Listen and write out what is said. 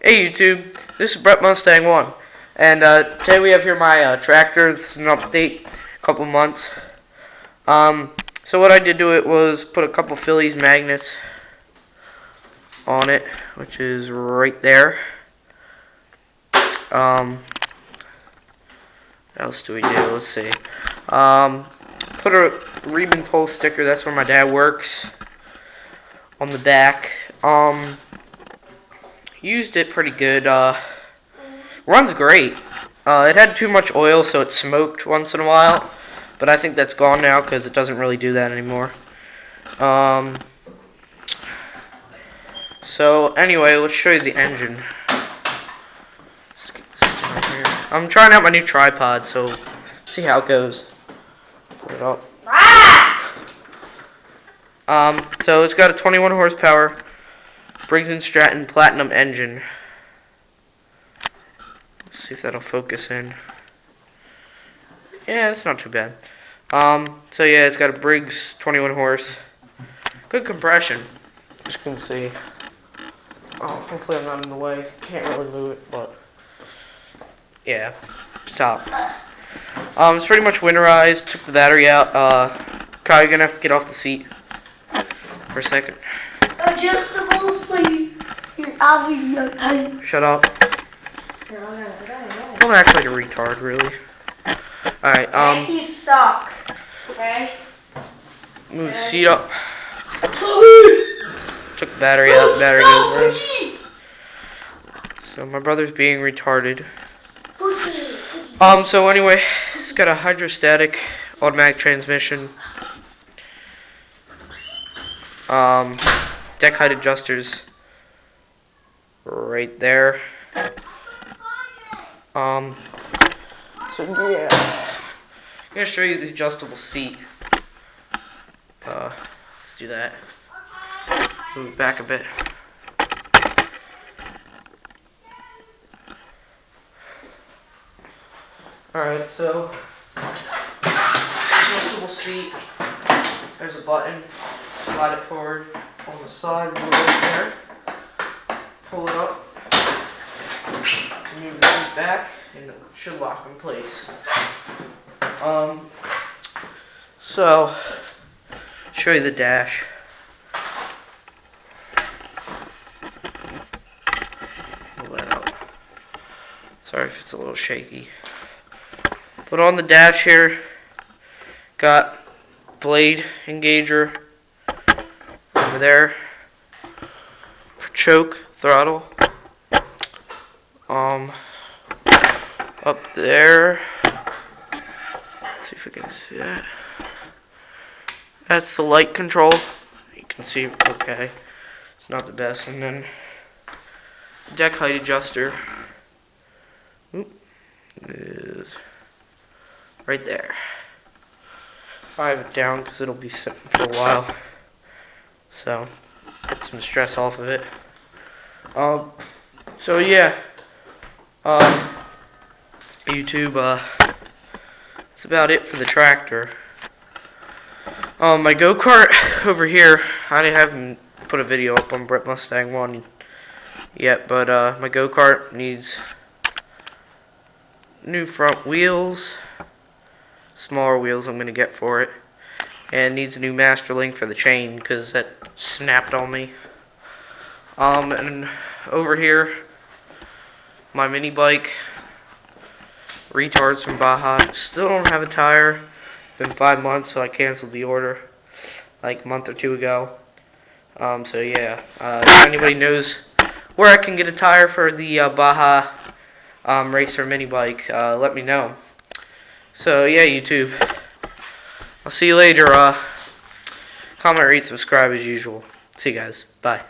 Hey YouTube, this is Brett Mustang 1, and today we have here my tractor. This is an update, a couple months. So what I did to it was put a couple Phillies magnets on it, which is right there. What else do we do? Let's see. Put a Riemann toll sticker, that's where my dad works, on the back. Used it pretty good. Runs great. It had too much oil, so it smoked once in a while, but I think that's gone now because it doesn't really do that anymore. So anyway, let's show you the engine. I'm trying out my new tripod, so see how it goes. Put it up. So it's got a 21 horsepower Briggs & Stratton Platinum engine. Let's see if that'll focus in. Yeah, it's not too bad. So yeah, it's got a Briggs 21 horse. Good compression, as you can see. Oh, hopefully I'm not in the way. Can't really move it, but yeah, stop. It's pretty much winterized. Took the battery out. Probably gonna have to get off the seat for a second. Adjustable seat. I'll be no time. Shut up. Don't act like a retard, really. Alright, You suck. Okay? move the seat up. Took the battery out. The battery goes in. So my brother's being retarded. So anyway, it's got a hydrostatic automatic transmission. Deck height adjusters right there. So yeah, I'm gonna show you the adjustable seat. Let's do that. Move back a bit. Alright, so adjustable seat. There's a button. Slide it forward on the side, move it there. Pull it up. Move the seat back, and it should lock in place. So show you the dash. Pull that up. Sorry if it's a little shaky. But on the dash here, got blade engager over there for choke, throttle. Up there. Let's see if we can see that. That's the light control. You can see, okay, it's not the best. And then deck height adjuster is right there. I have it down because it'll be sitting for a while, so get some stress off of it. So yeah, YouTube, that's about it for the tractor. My go-kart over here, I haven't put a video up on Brett Mustang 1 yet, but my go-kart needs new front wheels, smaller wheels I'm going to get for it, and needs a new master link for the chain because that snapped on me. And over here, my mini bike, retards from Baja, still don't have a tire. Been 5 months, so I canceled the order like a month or two ago. So yeah, if anybody knows where I can get a tire for the Baja racer mini bike, let me know. So yeah, YouTube, I'll see you later. Comment, rate, subscribe as usual. See you guys. Bye.